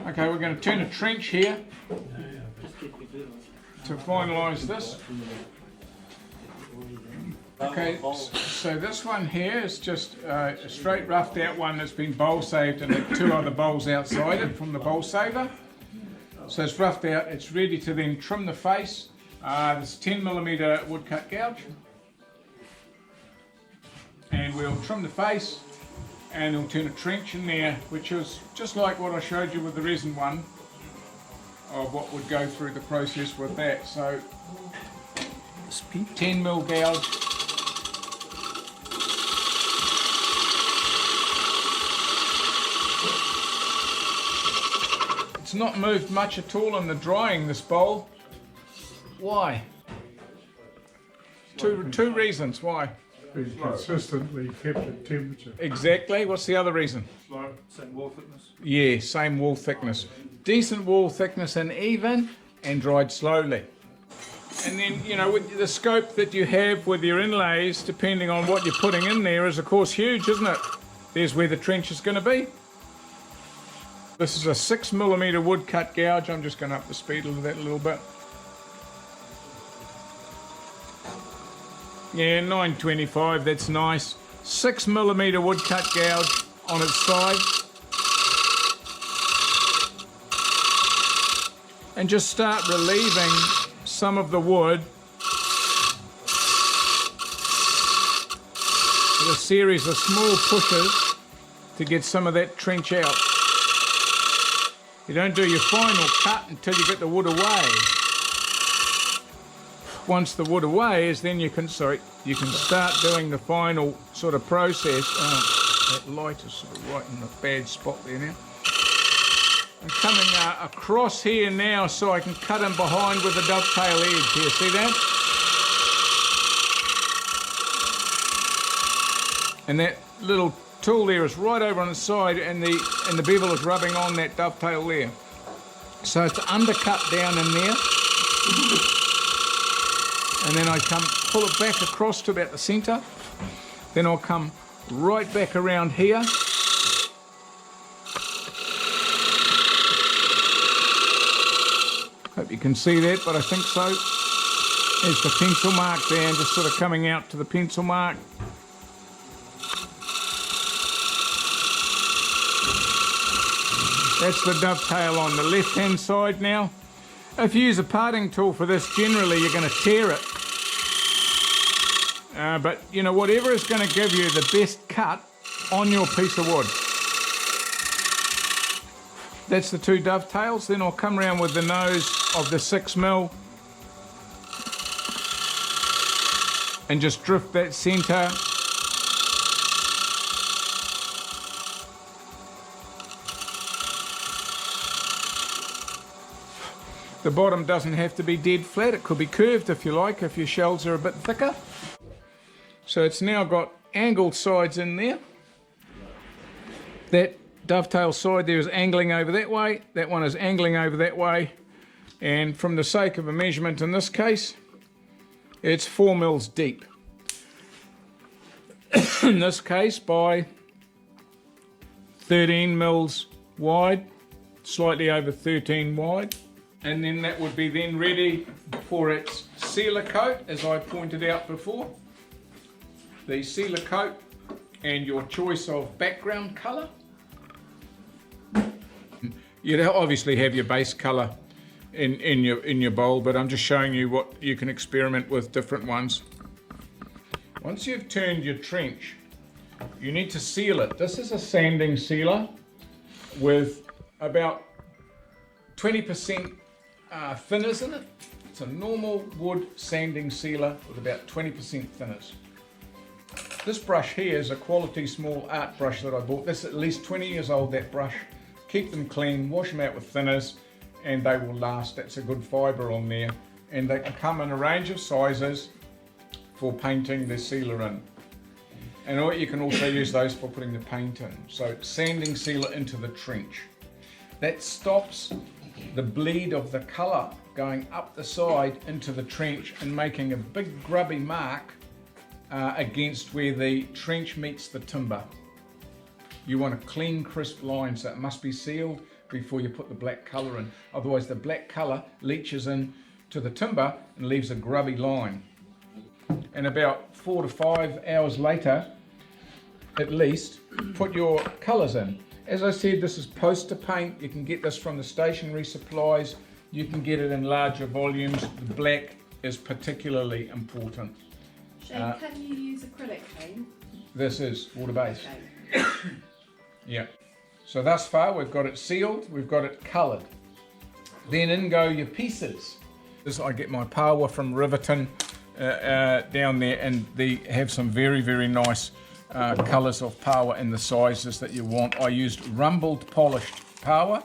Okay, we're going to turn a trench here to finalise this. Okay, so this one here is just a straight roughed out one that's been bowl saved and had two other bowls outside it from the bowl saver. So it's roughed out, it's ready to then trim the face. This 10mm woodcut gouge. And we'll trim the face and we'll turn a trench in there, which is just like what I showed you with the resin one of what would go through the process with that. So 10mm gouge. It's not moved much at all in the drying, this bowl. Why? Two reasons why. It's consistently kept at temperature. Exactly. What's the other reason? Slow. Same wall thickness. Yeah, same wall thickness. Decent wall thickness and even, and dried slowly. And then, you know, with the scope that you have with your inlays, depending on what you're putting in there, is of course huge, isn't it? There's where the trench is going to be. This is a 6mm woodcut gouge. I'm just going to up the speed of that a little bit. Yeah, 925, that's nice. 6mm woodcut gouge on its side. And just start relieving some of the wood with a series of small pushes to get some of that trench out. You don't do your final cut until you get the wood away. Once the wood away is then you can start doing the final sort of process. Oh, that light is sort of right in a bad spot there now. I'm coming across here now so I can cut in behind with a dovetail edge here, see that? And that little tool there is right over on the side and the bevel is rubbing on that dovetail there. So it's undercut down in there. And then I come pull it back across to about the centre. Then I'll come right back around here. Hope you can see that, but I think so. There's the pencil mark there, and just sort of coming out to the pencil mark. That's the dovetail on the left-hand side now. If you use a parting tool for this, generally you're going to tear it. But, you know, whatever is going to give you the best cut on your piece of wood. That's the two dovetails. Then I'll come around with the nose of the 6mm and just drift that centre. The bottom doesn't have to be dead flat, it could be curved if you like, if your shells are a bit thicker. So it's now got angled sides in there. That dovetail side there is angling over that way, that one is angling over that way, and from the sake of a measurement in this case, it's 4mm deep. In this case by 13mm wide, slightly over 13 wide. And then that would be then ready for its sealer coat, as I pointed out before. The sealer coat and your choice of background colour. You'd obviously have your base colour in your bowl, but I'm just showing you what you can experiment with different ones. Once you've turned your trench, you need to seal it. This is a sanding sealer with about 20% thinners in it. It's a normal wood sanding sealer with about 20% thinners. This brush here is a quality small art brush that I bought. This is at least 20 years old, that brush. Keep them clean, wash them out with thinners, and they will last. That's a good fibre on there. And they can come in a range of sizes for painting the sealer in. And you can also use those for putting the paint in. So sanding sealer into the trench. That stops the bleed of the colour going up the side into the trench and making a big grubby mark against where the trench meets the timber. You want a clean, crisp line, so it must be sealed before you put the black colour in. Otherwise the black colour leaches in to the timber and leaves a grubby line. And about 4 to 5 hours later, at least, put your colours in. As I said, this is poster paint. You can get this from the stationery supplies. You can get it in larger volumes. The black is particularly important. Shane, can you use acrylic paint? This is water-based. Okay. Yeah. So thus far we've got it sealed, we've got it coloured. Then in go your pieces. I get my power from Riverton down there, and they have some very, very nice colours of power in the sizes that you want. I used rumbled polished power.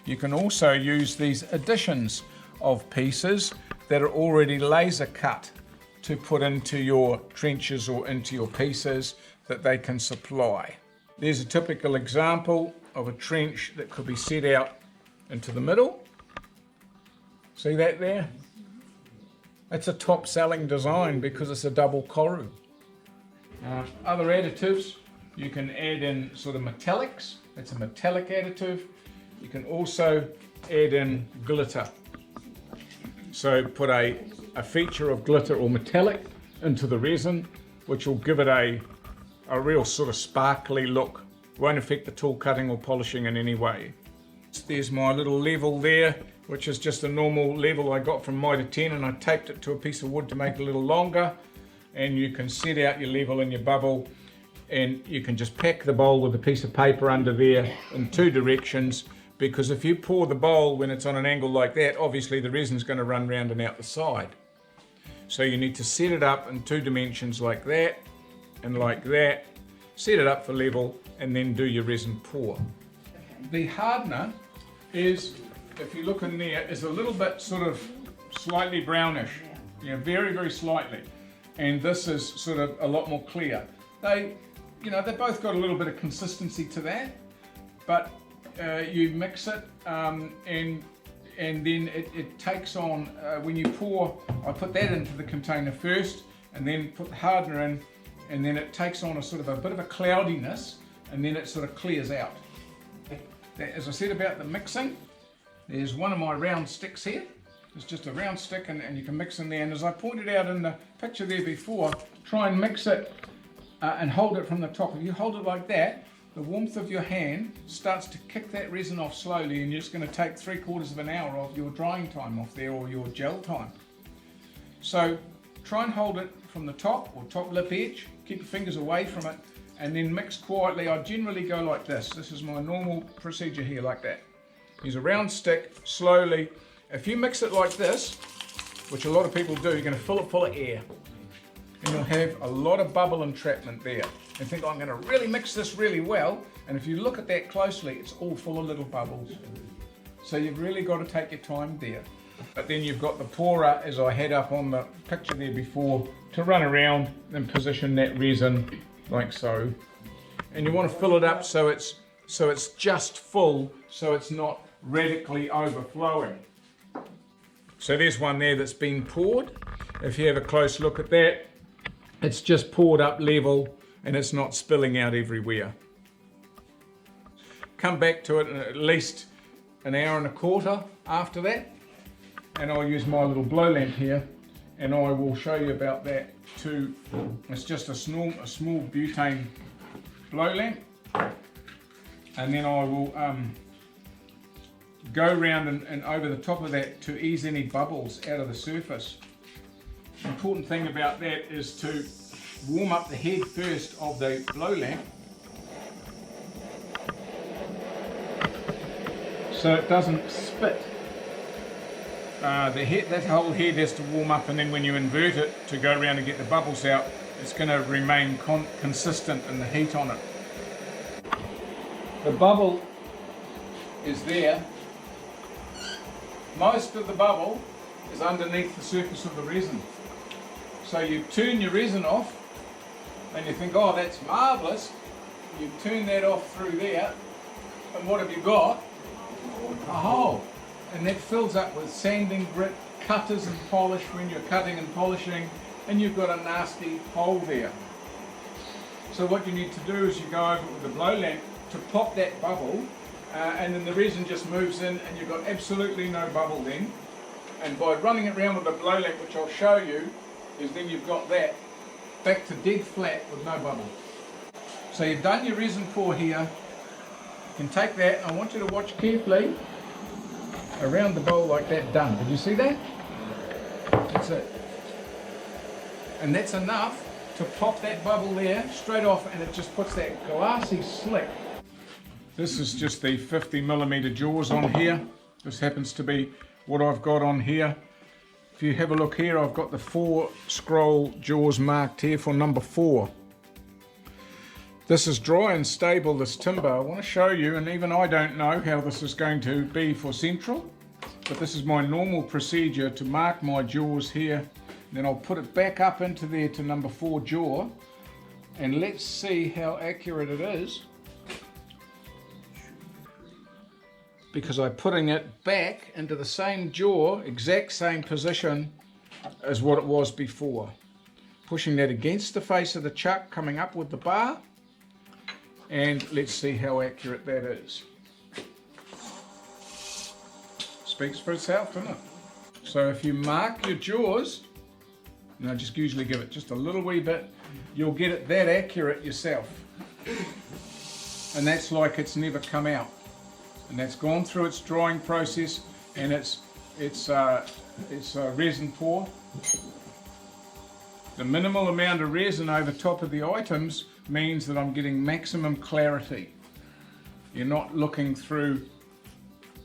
You can also use these additions of pieces that are already laser cut to put into your trenches or into your pieces that they can supply. There's a typical example of a trench that could be set out into the middle. See that there? It's a top selling design because it's a double koru. Other additives, you can add in sort of metallics. It's a metallic additive. You can also add in glitter. So put a feature of glitter or metallic into the resin, which will give it a real sort of sparkly look. Won't affect the tool cutting or polishing in any way. There's my little level there, which is just a normal level I got from Mitre 10, and I taped it to a piece of wood to make it a little longer. And you can set out your level and your bubble, and you can just pack the bowl with a piece of paper under there in 2 directions, because if you pour the bowl when it's on an angle like that, obviously the resin's going to run round and out the side. So you need to set it up in 2 dimensions like that and like that, set it up for level, and then do your resin pour. The hardener is, if you look in there, is a little bit sort of slightly brownish. Yeah, very, very slightly. And this is sort of a lot more clear. They both got a little bit of consistency to that, but you mix it and then it takes on, when you pour, I put that into the container first and then put the hardener in, and then it takes on a sort of a bit of a cloudiness, and then it sort of clears out. As I said about the mixing, there's one of my round sticks here. It's just a round stick, and you can mix in there. And as I pointed out in the picture there before, try and mix it and hold it from the top. If you hold it like that, the warmth of your hand starts to kick that resin off slowly, and you're just going to take 3/4 of an hour of your drying time off there, or your gel time. So try and hold it from the top or top lip edge. Keep your fingers away from it, and then mix quietly. I generally go like this. This is my normal procedure here, like that. Use a round stick, slowly. If you mix it like this, which a lot of people do, you're going to fill it full of air. And you'll have a lot of bubble entrapment there. And think, I'm going to really mix this really well. And if you look at that closely, it's all full of little bubbles. So you've really got to take your time there. But then you've got the pourer, as I had up on the picture there before, to run around and position that resin like so. And you want to fill it up so it's just full, so it's not radically overflowing. So there's one there that's been poured. If you have a close look at that, it's just poured up level and it's not spilling out everywhere. Come back to it in at least an hour and a quarter after that, and I'll use my little blow lamp here, and I will show you about that too. It's just a small butane blow lamp, and then I will go around and over the top of that to ease any bubbles out of the surface. The important thing about that is to warm up the head first of the blow lamp so it doesn't spit. That whole head has to warm up, and then when you invert it to go around and get the bubbles out, it's going to remain consistent in the heat on it. The bubble is there. Most of the bubble is underneath the surface of the resin. So you turn your resin off and you think, oh, that's marvellous. You turn that off through there, and what have you got? A hole. And that fills up with sanding, grit, cutters and polish when you're cutting and polishing, and you've got a nasty hole there. So what you need to do is you go over with the blow lamp to pop that bubble and then the resin just moves in and you've got absolutely no bubble then. And by running it around with a blow lamp, which I'll show you, is then you've got that back to dead flat with no bubble. So you've done your resin pour here. You can take that. I want you to watch carefully around the bowl like that. Done. Did you see that? That's it. And that's enough to pop that bubble there straight off, and it just puts that glassy slick. This is just the 50mm jaws on here. This happens to be what I've got on here. If you have a look here, I've got the 4 scroll jaws marked here for number 4. This is dry and stable, this timber. I want to show you, and even I don't know how this is going to be for central, but this is my normal procedure to mark my jaws here. Then I'll put it back up into there to number 4 jaw, and let's see how accurate it is, because I'm putting it back into the same jaw, exact same position as what it was before. Pushing that against the face of the chuck, coming up with the bar, and let's see how accurate that is. Speaks for itself, doesn't it? So if you mark your jaws, and I just usually give it just a little wee bit, you'll get it that accurate yourself. And that's like it's never come out. And that's gone through its drying process, and it's resin pour. The minimal amount of resin over top of the items means that I'm getting maximum clarity. You're not looking through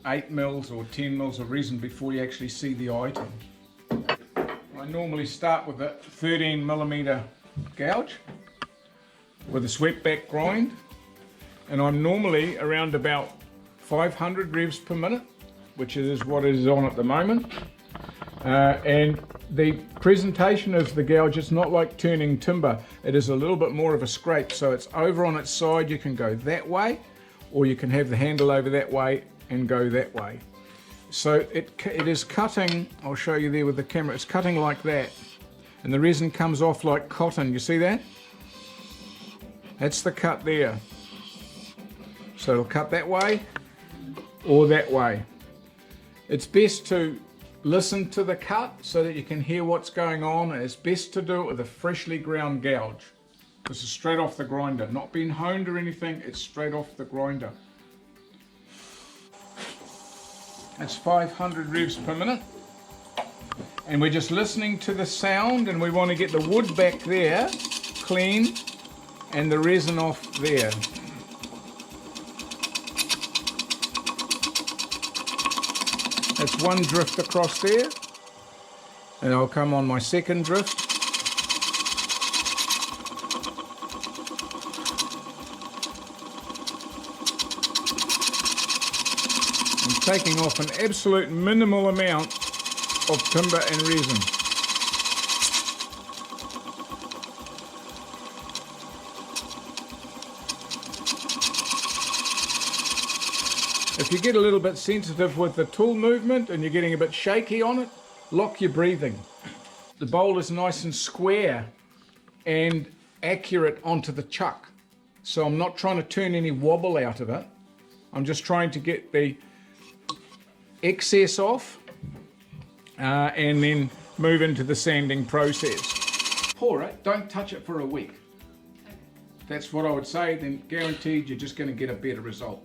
8mm or 10mm of resin before you actually see the item. I normally start with a 13mm gouge with a swept back grind, and I'm normally around about 500 revs per minute, which is what it is on at the moment. And the presentation of the gouge, it's not like turning timber. It is a little bit more of a scrape, so it's over on its side. You can go that way, or you can have the handle over that way and go that way. So it is cutting, I'll show you there with the camera, it's cutting like that. And the resin comes off like cotton, you see that? That's the cut there. So it'll cut that way or that way. It's best to listen to the cut so that you can hear what's going on, and it's best to do it with a freshly ground gouge. This is straight off the grinder, not been honed or anything, it's straight off the grinder. That's 500 revs per minute. And we're just listening to the sound, and we want to get the wood back there clean and the resin off there. That's one drift across there, and I'll come on my second drift. I'm taking off an absolute minimal amount of timber and resin. If you get a little bit sensitive with the tool movement and you're getting a bit shaky on it, lock your breathing. The bowl is nice and square and accurate onto the chuck. So I'm not trying to turn any wobble out of it. I'm just trying to get the excess off and then move into the sanding process. Pour it, don't touch it for a week. That's what I would say, then guaranteed you're just going to get a better result.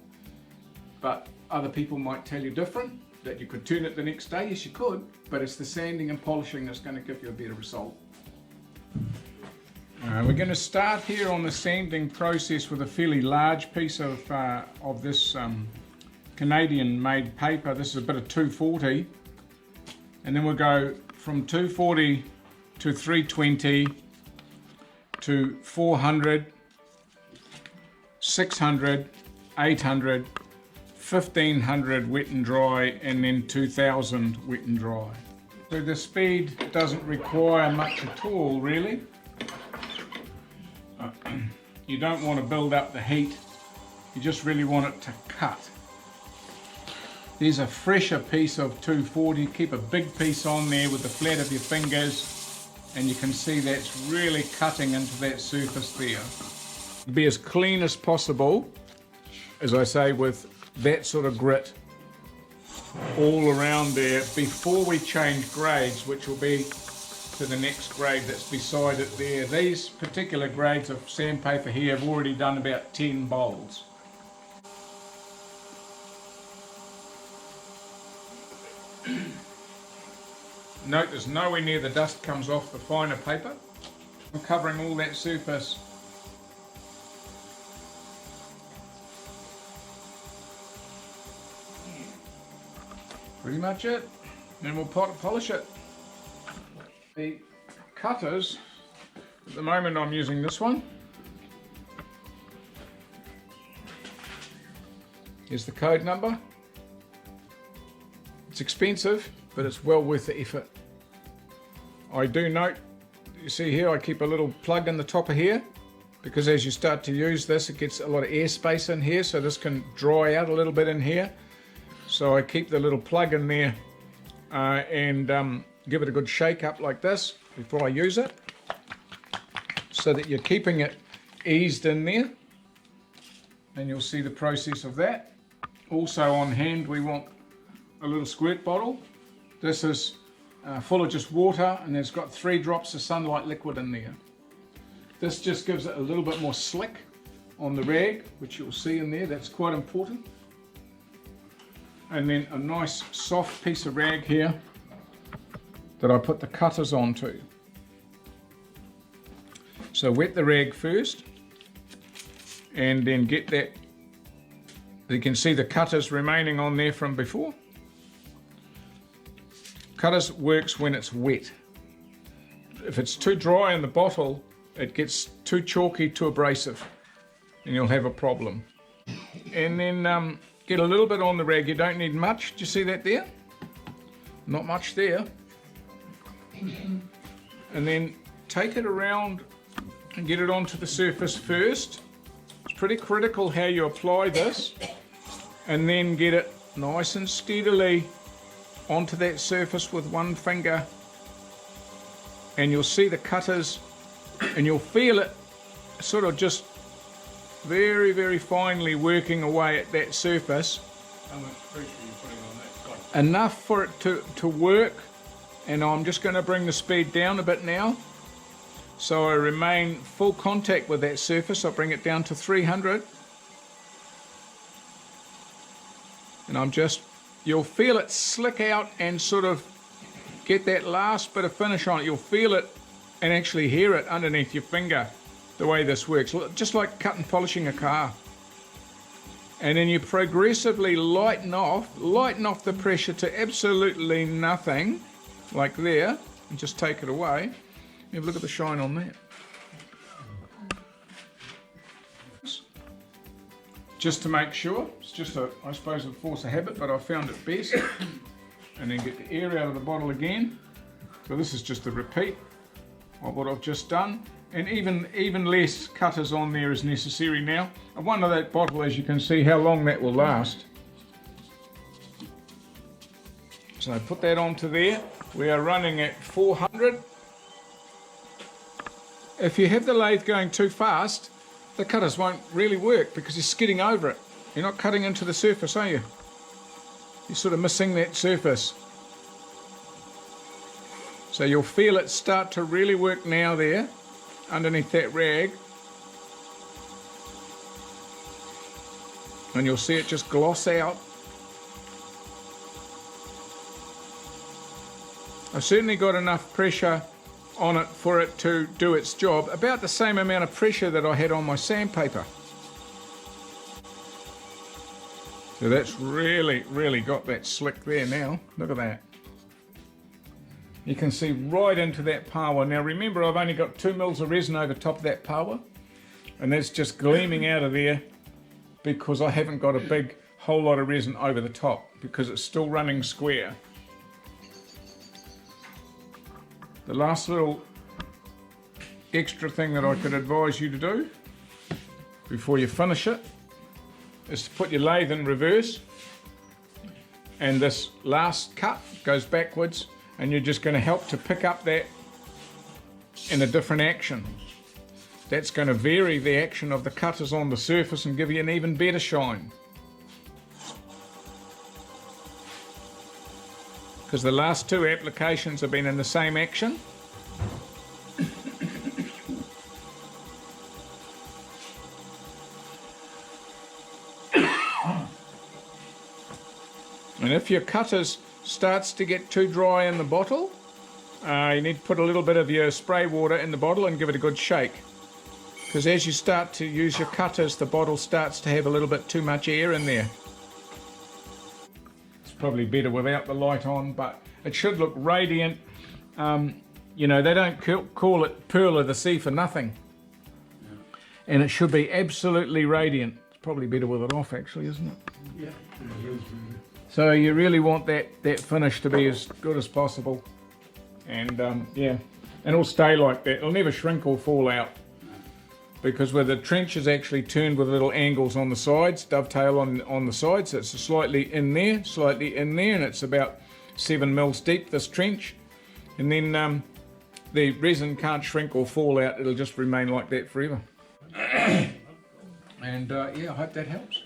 But other people might tell you different, that you could turn it the next day. Yes, you could, but it's the sanding and polishing that's going to give you a better result. We're going to start here on the sanding process with a fairly large piece of this Canadian-made paper. This is a bit of 240, and then we'll go from 240 to 320 to 400, 600, 800, 1500 wet and dry, and then 2000 wet and dry. So the speed doesn't require much at all, really. You don't want to build up the heat, you just really want it to cut. There's a fresher piece of 240, keep a big piece on there with the flat of your fingers, and you can see that's really cutting into that surface there. Be as clean as possible, as I say, with that sort of grit all around there before we change grades, which will be to the next grade that's beside it there. These particular grades of sandpaper here have already done about 10 bowls. Note there's nowhere near the dust comes off the finer paper. I'm covering all that surface. Pretty much it. Then we'll polish it. The cutters, at the moment I'm using this one. Here's the code number. It's expensive, but it's well worth the effort. I do note, you see here, I keep a little plug in the top of here, because as you start to use this, it gets a lot of airspace in here, so this can dry out a little bit in here. So I keep the little plug in there and give it a good shake up like this before I use it, so that you're keeping it eased in there, and you'll see the process of that. Also on hand we want a little squirt bottle. This is full of just water, and it's got 3 drops of sunlight liquid in there. This just gives it a little bit more slick on the rag, which you'll see in there. That's quite important. And then a nice soft piece of rag here that I put the cutters onto. So wet the rag first, and then get that. You can see the cutters remaining on there from before. Cutters works when it's wet. If it's too dry in the bottle, it gets too chalky, too abrasive, and you'll have a problem. And then get a little bit on the rag. You don't need much. Do you see that there? Not much there. And then take it around and get it onto the surface first. It's pretty critical how you apply this, and then get it nice and steadily onto that surface with one finger, and you'll see the cutters, and you'll feel it sort of just very, very finely working away at that surface. How much pressure are you putting on that side? Enough for it to work, and I'm just going to bring the speed down a bit now, so I remain full contact with that surface. I'll bring it down to 300, and you'll feel it slick out and sort of get that last bit of finish on it. You'll feel it and actually hear it underneath your finger, the way this works, just like cut and polishing a car. And then you progressively lighten off the pressure to absolutely nothing, like there, and just take it away. Have a look at the shine on that. Just to make sure, it's just I suppose a force of habit, but I found it best. And then get the air out of the bottle again. So this is just a repeat of what I've just done. And even less cutters on there is necessary now. And one of that bottle, as you can see how long that will last. So I put that onto there. We are running at 400. If you have the lathe going too fast, the cutters won't really work because you're skidding over it. You're not cutting into the surface, are you? You're sort of missing that surface. So you'll feel it start to really work now there, underneath that rag. And you'll see it just gloss out. I've certainly got enough pressure on it for it to do its job, about the same amount of pressure that I had on my sandpaper. So that's really got that slick there now. Look at that. You can see right into that power. Now remember, I've only got 2 mils of resin over top of that power, and that's just gleaming out of there because I haven't got a big whole lot of resin over the top because it's still running square. The last little extra thing that I could advise you to do before you finish it is to put your lathe in reverse, and this last cut goes backwards, and you're just going to help to pick up that in a different action. That's going to vary the action of the cutters on the surface and give you an even better shine. because the last two applications have been in the same action. And if your cutters starts to get too dry in the bottle, you need to put a little bit of your spray water in the bottle and give it a good shake. Because as you start to use your cutters, the bottle starts to have a little bit too much air in there. It's probably better without the light on, but it should look radiant. You know, they don't call it Pearl of the Sea for nothing. And it should be absolutely radiant. It's probably better with it off, actually, isn't it? Yeah. So you really want that finish to be as good as possible. And yeah, and it'll stay like that. It'll never shrink or fall out. Because where the trench is actually turned with little angles on the sides, dovetail on the sides, it's slightly in there, and it's about 7 mils deep, this trench. And then the resin can't shrink or fall out, it'll just remain like that forever. And yeah, I hope that helps.